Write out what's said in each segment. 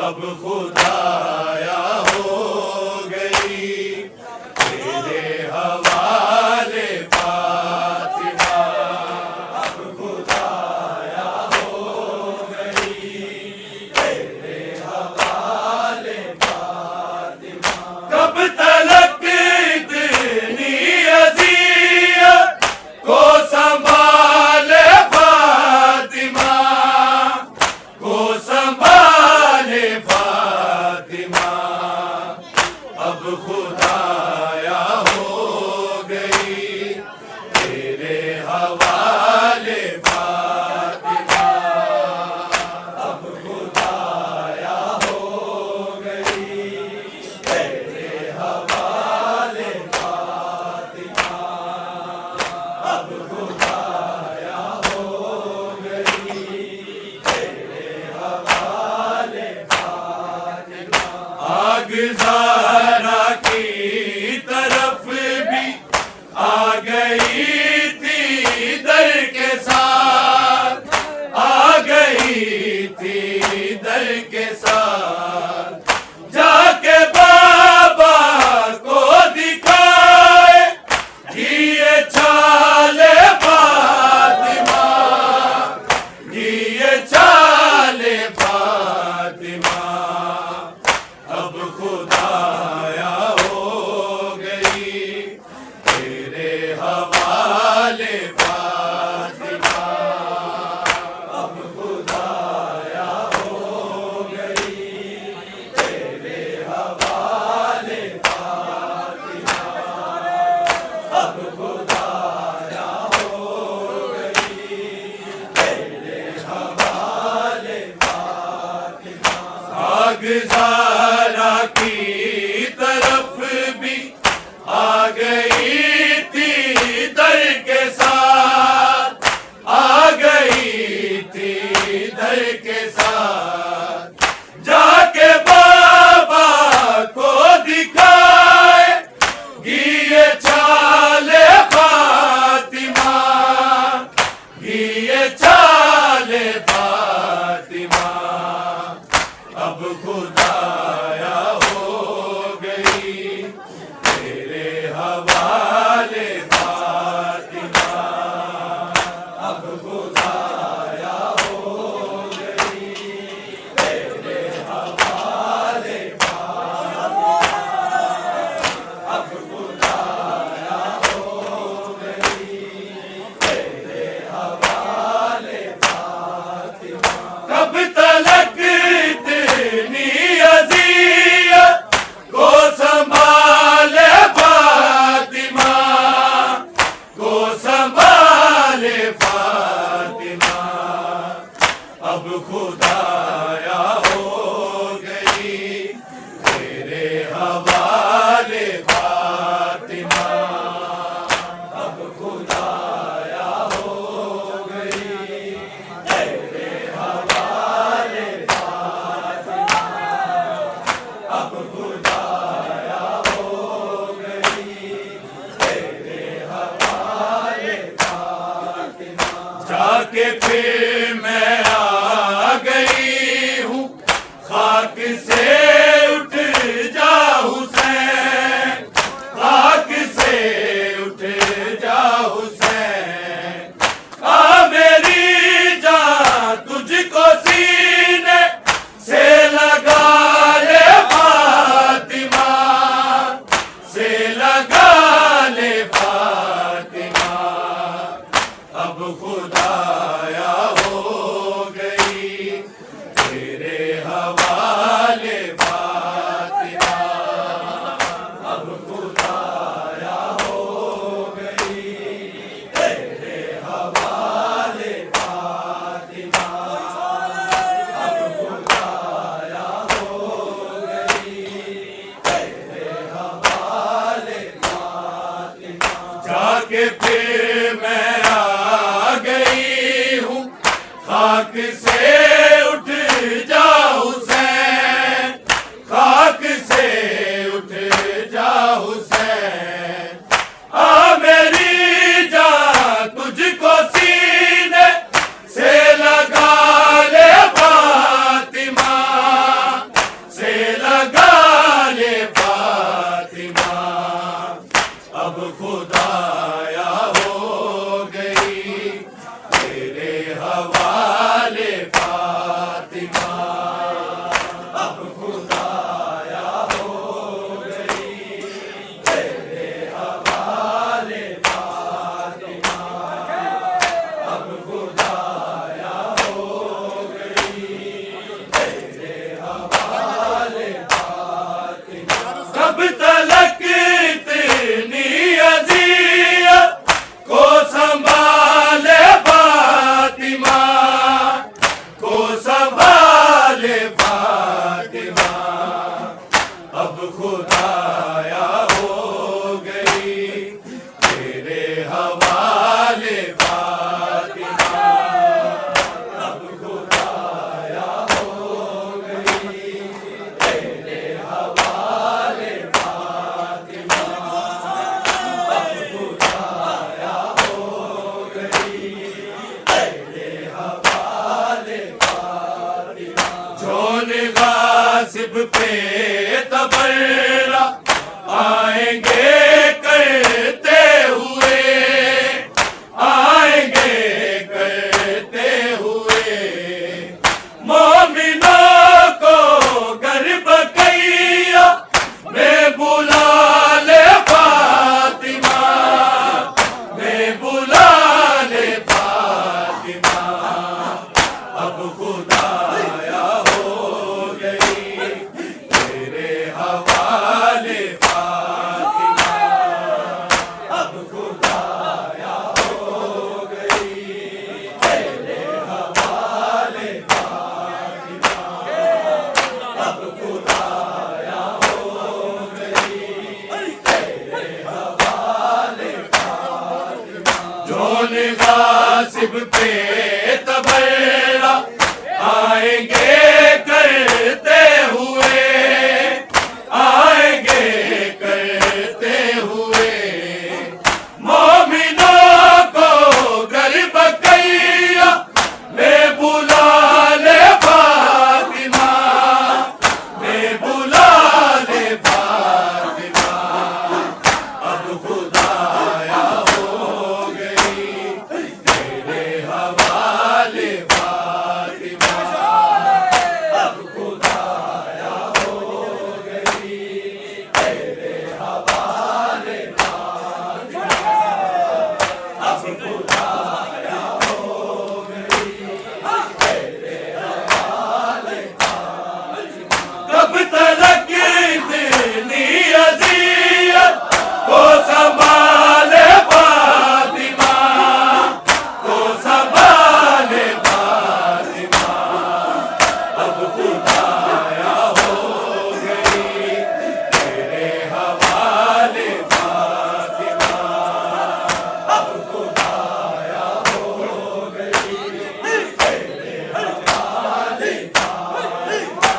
اب خدایا ہو خاکسارا کی طرف بھی آ گئی تھی در کے ساتھ، آ گئی تھی در کے ساتھ، جا کے بابا کو دکھائے دیے چھالے فاطمہ، دیے چھالے فاطمہ، اب خدایا ہو گئی تیرے حوالے فاطمہ، اب خدایا ہو گئی تیرے حوالے فاطمہ، اب خدایا ہو گئی تیرے حوالے فاطمہ، خاکسارا کی طرف بھی آ گئی تھی در کے ساتھ، آ گئی تھی در کے ساتھ، جا کے بابا کو دکھائے دیے چھالے فاطمہ، دیے چھالے فاطمہ، اب خدایا ہو گئی تیرے حوالے فاطمہ، اب خدایا ہو گئی تیرے حوالے فاطمہ، اب خدایا ہو گئی تیرے حوالے فاطمہ، کب تلک اتنی اذیت کو سنبھالے فاطمہ، کو سنبھالے فاطمہ، اب خدایا ہو گئی تیرے حوالے فاطمہ، اب خدایا ہو گئی تیرے حوالے فاطمہ، اب خدایا ہو گئی تیرے حوالے فاطمہ، جا کے پھر میں آ گئی ہوں خاک سے اٹھ جا حسین، خاک سے اٹھ جا حسین، آ میری جان تجھ کو سینے سے لگا لے فاطمہ، سے لگا لے فاطمہ، اب خدایا ہو گئی تیرے حوالے غاصب پہ تبرہ آئیں گے کرتے ہوئے، آئیں گے کرتے ہوئے، مومنوں کو گر بقیہ میں بلا لے فاطمہ، میں بلا لے فاطمہ، اب خدایا ہو گئی تیرے حوالے فاطمہ، اب خدایا ہو گئی تیرے حوالے فاطمہ، اب خدایا ہو گئی تیرے حوالے فاطمہ، جون غاصب پہ تبرہ آئیں گے کرتے ہوئے، آئیں گے کرتے ہوئے، مومنوں کو گر بقیہ میں بلا لے فاطمہ، میں بلا لے فاطمہ، اب خدایا ہو گئی تیرے حوالے فاطمہ، اب خدایا ہو گئی تیرے حوالے فاطمہ، اب خدایا ہو گئی تیرے حوالے فاطمہ، کب تلک اتنی اذیت کو سنبھالے فاطمہ، کو سنبھالے فاطمہ، اب خدایا ہو گئی تیرے حوالے فاطمہ، اب خدایا ہو گئی تیرے حوالے فاطمہ،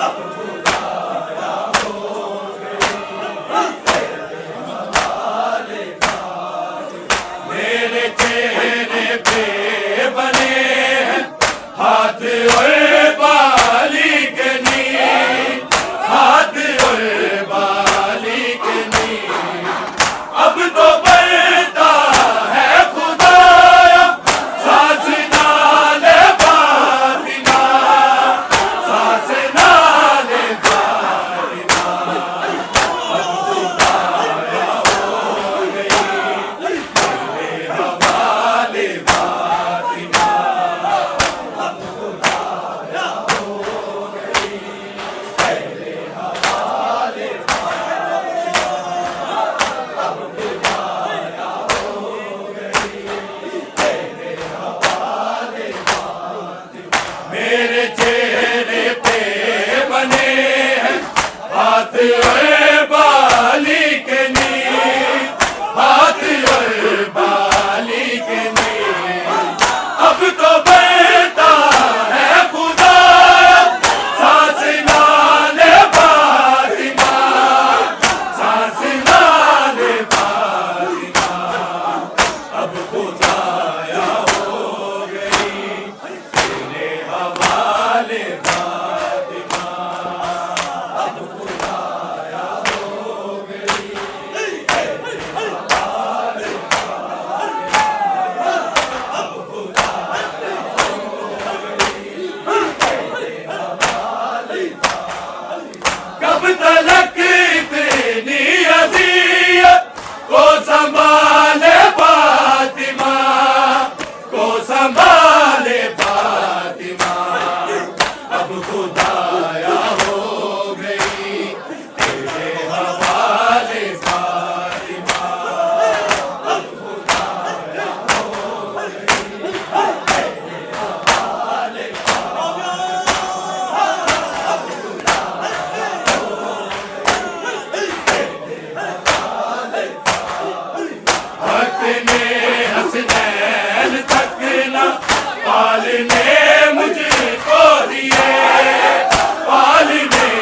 اب خدایا ہو گئی تیرے حوالے فاطمہ، میرے چہرے پہ بنے ہیں ہاتھ اور بالی کے نیر، ہاتھ اور بالی کے نیر، اب تو بڑھتا ہے خدایا سانس نالے فاطمہ، سانس نالے فاطمہ، اب خدایا ہو گئی تیرے حوالے فاطمہ، اب خدایا ہو گئی تیرے حوالے فاطمہ، اب خدایا ہو گئی تیرے حوالے فاطمہ، میرے چہرے پہ بنے ہیں ہاتھ اور بالی کے نیر، ہاتھ اور بالی کے نیر، اب تو بڑھتا ہے خدایا سانس نالے فاطمہ، سانس نالے فاطمہ، اب خدایا ہو گئی تیرے حوالے فاطمہ، اب خدایا ہو گئی تیرے حوالے فاطمہ، اب خدایا ہو گئی تیرے حوالے فاطمہ، کب تلک اتنی اذیت کو سنبھالے فاطمہ، کو سنبھالے فاطمہ، اب خدایا ہو گئی تیرے حوالے فاطمہ، اب خدایا ہو گئی تیرے حوالے فاطمہ، اب خدایا ہو گئی تیرے حوالے فاطمہ، حق نے حسنین تک نہ پالنے مجھ کو دیے، پالنے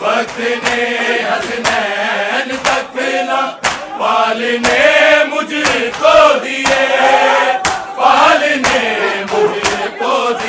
وقت نے حسنین تک نہ پالنے مجھ کو دیے، پالنے مجھ کو دیے۔